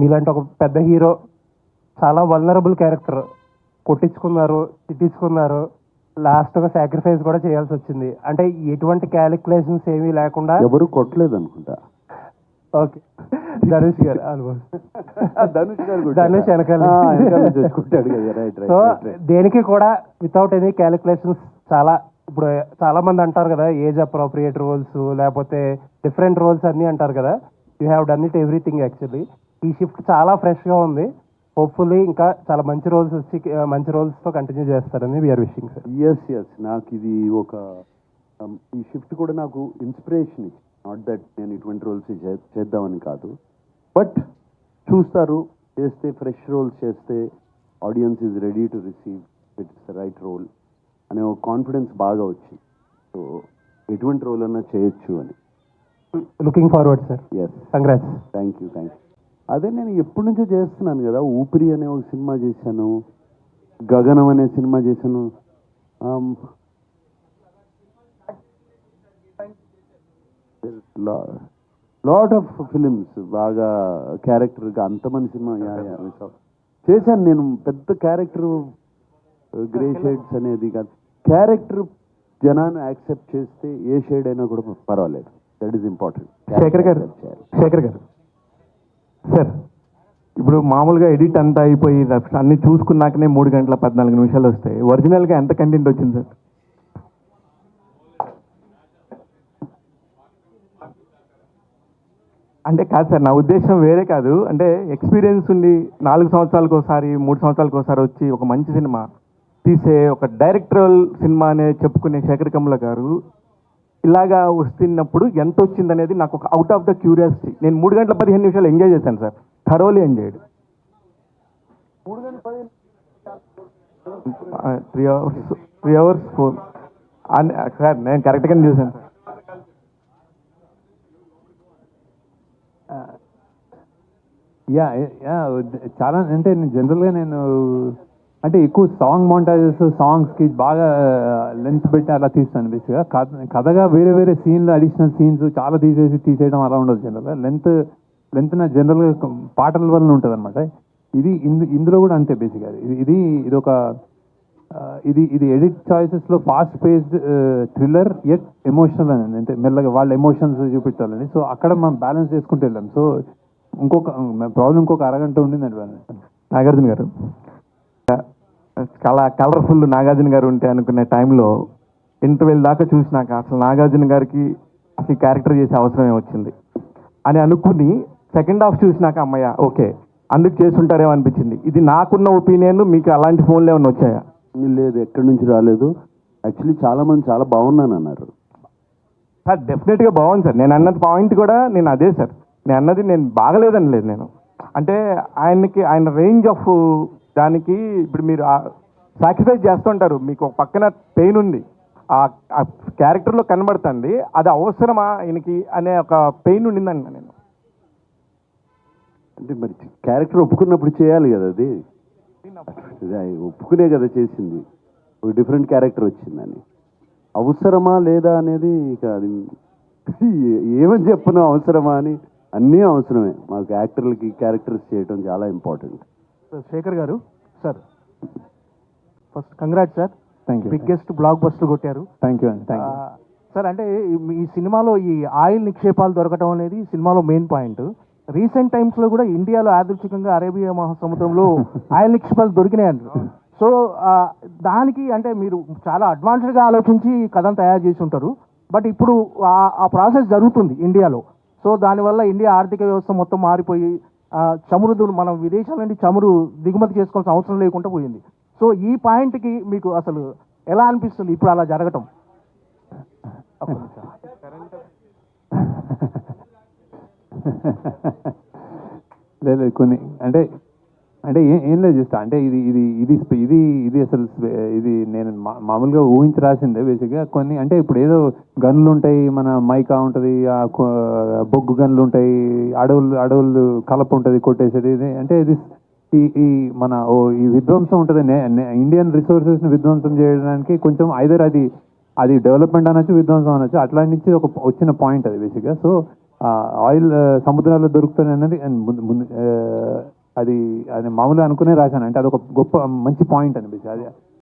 మీలాంటి ఒక పెద్ద హీరో చాలా వల్నరబుల్ క్యారెక్టర్ కొట్టించుకున్నారు, తిట్టించుకున్నారు, లాస్ట్ ఒక సాక్రిఫైస్ కూడా చేయాల్సి వచ్చింది. అంటే ఎటువంటి క్యాలిక్యులేషన్స్ ఏమీ లేకుండా. ఎవరు కొట్టలేదు అనుకుంటా. ఓకే, ధనుష్ గారు ఆల్మోస్ట్ ధనుష్ వెనకాల సో దేనికి కూడా వితౌట్ ఎనీ క్యాలిక్యులేషన్స్ చాలా. ఇప్పుడు చాలా మంది అంటారు కదా ఏజ్ అప్రోప్రియేట్ రోల్స్ లేకపోతే డిఫరెంట్ రోల్స్ అన్నీ అంటారు కదా. You have done it everything actually. ఈ షిఫ్ట్ చాలా ఫ్రెష్గా ఉంది. హోప్ఫుల్లీ ఇంకా చాలా మంచి రోల్స్ వచ్చి మంచి రోల్స్తో కంటిన్యూ చేస్తారని వీఆర్ విషింగ్ సార్. ఎస్ నాకు ఇది ఒక ఈ షిఫ్ట్ కూడా నాకు ఇన్స్పిరేషన్ ఇచ్చి, నాట్ దట్ నేను ఇటువంటి రోల్స్ చేద్దామని కాదు, బట్ చూస్తారు చేస్తే ఫ్రెష్ రోల్స్ చేస్తే audience is ready to receive it's the right role అనే ఒక కాన్ఫిడెన్స్ బాగా వచ్చింది. సో ఎటువంటి రోల్ అన్నా చేయొచ్చు అని. Looking forward sir. Yes, congrats. Thank you. అదే నేను ఎప్పటి నుంచో చేస్తున్నాను కదా. ఊపిరి అనే ఒక సినిమా చేశాను, గగనం అనే సినిమా చేశాను. లాట్ ఆఫ్ ఫిలిమ్స్ బాగా క్యారెక్టర్గా అంతమంది సినిమా చేశాను నేను. పెద్ద క్యారెక్టర్ గ్రే షేడ్స్ అనేది కాదు, క్యారెక్టర్ జనాన్ని యాక్సెప్ట్ చేస్తే ఏ షేడ్ అయినా కూడా పర్వాలేదు. That is important. శేఖర్ గారు సార్, ఇప్పుడు మామూలుగా ఎడిట్ అంతా అయిపోయి అన్ని చూసుకున్నాకనే 3 గంటల 14 నిమిషాలు వస్తాయి. ఒరిజినల్గా ఎంత కంటెంట్ వచ్చింది సార్? అంటే కాదు సార్, నా ఉద్దేశం వేరే కాదు. అంటే ఎక్స్పీరియన్స్ ఉండి 4 సంవత్సరాలకు ఒకసారి 3 సంవత్సరాలకు ఒకసారి వచ్చి ఒక మంచి సినిమా తీసే ఒక డైరెక్టరల్ సినిమా అనే చెప్పుకునే శేఖర్ కమ్ముల గారు ఇలాగా వస్తున్నప్పుడు ఎంత వచ్చింది అనేది నాకు ఒక అవుట్ ఆఫ్ ద క్యూరియాసిటీ. నేను 3 గంటల 15 నిమిషాలు ఎంజాయ్ చేశాను sir, thoroughly enjoyed. 3 hours 4 sir, నేను కరెక్ట్గానే చూశాను సార్. చాలా అంటే జనరల్గా నేను అంటే ఎక్కువ సాంగ్ మౌంటాజెస్ సాంగ్స్కి బాగా లెంత్ పెట్టి అలా తీస్తాను. బేసిక్గా కథగా వేరే వేరే సీన్లు అడిషనల్ సీన్స్ చాలా తీసేయడం అలా ఉండదు. జనరల్గా లెంత్ నా జనరల్గా పాటల వల్ల ఉంటుంది అనమాట. ఇందులో కూడా అంతే. బేసిక్గా ఇది ఒక ఇది ఎడిట్ చాయిసెస్లో fast paced thriller at emotional అని, అంటే మెల్లగా వాళ్ళ ఎమోషన్స్ చూపించాలని. సో అక్కడ మనం బ్యాలెన్స్ చేసుకుంటూ వెళ్ళాం. సో ఇంకొక అరగంట ఉండిందండి. నాగార్జున గారు చాలా కలర్ఫుల్ నాగార్జున గారు ఉంటే అనుకునే టైంలో ఇంటర్వెల్ దాకా చూసినాక అసలు నాగార్జున గారికి అసలు క్యారెక్టర్ చేసే అవసరమే వచ్చింది అని అనుకుని సెకండ్ హాఫ్ చూసినాక అమ్మయ్య ఓకే అందుకు చేస్తుంటారేమో అనిపించింది. ఇది నాకున్న ఒపీనియన్. మీకు అలాంటి ఫోన్లు ఏమైనా వచ్చాయా? లేదు, ఎక్కడి నుంచి రాలేదు. యాక్చువల్లీ చాలా మంది చాలా బాగున్నాను అన్నారు సార్. డెఫినెట్గా బాగుంది సార్. నేను అన్నది పాయింట్ కూడా నేను అదే సార్. నేను అన్నది నేను బాగలేదని లేదు. నేను అంటే ఆయన రేంజ్ ఆఫ్ దానికి ఇప్పుడు మీరు సాక్రిఫైస్ చేస్తుంటారు. మీకు ఒక పక్కన పెయిన్ ఉంది, ఆ క్యారెక్టర్లో కనబడుతుంది. అది అవసరమా ఆయనకి అనే ఒక పెయిన్ ఉండిందండి. నేను అంటే మరి క్యారెక్టర్ ఒప్పుకున్నప్పుడు చేయాలి కదా. అది ఒప్పుకునే కదా చేసింది. ఒక డిఫరెంట్ క్యారెక్టర్ వచ్చిందని అవసరమా లేదా అనేది ఇక అది ఏమని చెప్పను. అవసరమా అని అన్నీ అవసరమే. మాకు యాక్టర్లకి క్యారెక్టర్స్ చేయడం చాలా ఇంపార్టెంట్. శేఖర్ గారు sir, first congrats sir. Thank you. Biggest block buster కొట్టారు. థ్యాంక్ యూ అండి. Thank you sir. అంటే ఈ సినిమాలో ఈ ఆయిల్ నిక్షేపాలు దొరకడం అనేది సినిమాలో మెయిన్ పాయింట్. రీసెంట్ టైమ్స్లో కూడా ఇండియాలో యాదృచ్ఛికంగా అరేబియా మహాసముద్రంలో ఆయిల్ నిక్షేపాలు దొరికినాయి అంటారు. సో దానికి అంటే మీరు చాలా అడ్వాన్స్డ్గా ఆలోచించి కథను తయారు చేసి ఉంటారు. బట్ ఇప్పుడు ఆ ప్రాసెస్ జరుగుతుంది ఇండియాలో. సో దానివల్ల ఇండియా ఆర్థిక వ్యవస్థ మొత్తం మారిపోయి చమురు మనం విదేశాల నుండి చమురు దిగుమతి చేసుకోవాల్సిన అవసరం లేకుండా పోయింది. సో ఈ పాయింట్కి మీకు అసలు ఎలా అనిపిస్తుంది ఇప్పుడు అలా జరగటం? లేదు కొన్ని అంటే ఏం లేదు చేస్తా. అంటే ఇది అసలు ఇది నేను మామూలుగా ఊహించి రాసిందే బేసిక్గా. కొన్ని అంటే ఇప్పుడు ఏదో గన్లు ఉంటాయి, మన మైకా ఉంటుంది, బొగ్గు గన్లు ఉంటాయి, అడవులు కలప ఉంటుంది కొట్టేసేది. అంటే ఇది ఈ మన ఈ విధ్వంసం ఉంటుంది. ఇండియన్ రిసోర్సెస్ని విధ్వంసం చేయడానికి కొంచెం ఐదర్ అది డెవలప్మెంట్ అనొచ్చు, విధ్వంసం అనొచ్చు. అట్లా నుంచి ఒక వచ్చిన పాయింట్ అది బేసిక్గా. సో ఆయిల్ సముద్రాల్లో దొరుకుతుంది అన్నది అది అది మామూలుగా అనుకునే రాశాను, అంటే అది ఒక గొప్ప మంచి పాయింట్ అనిపించింది. అది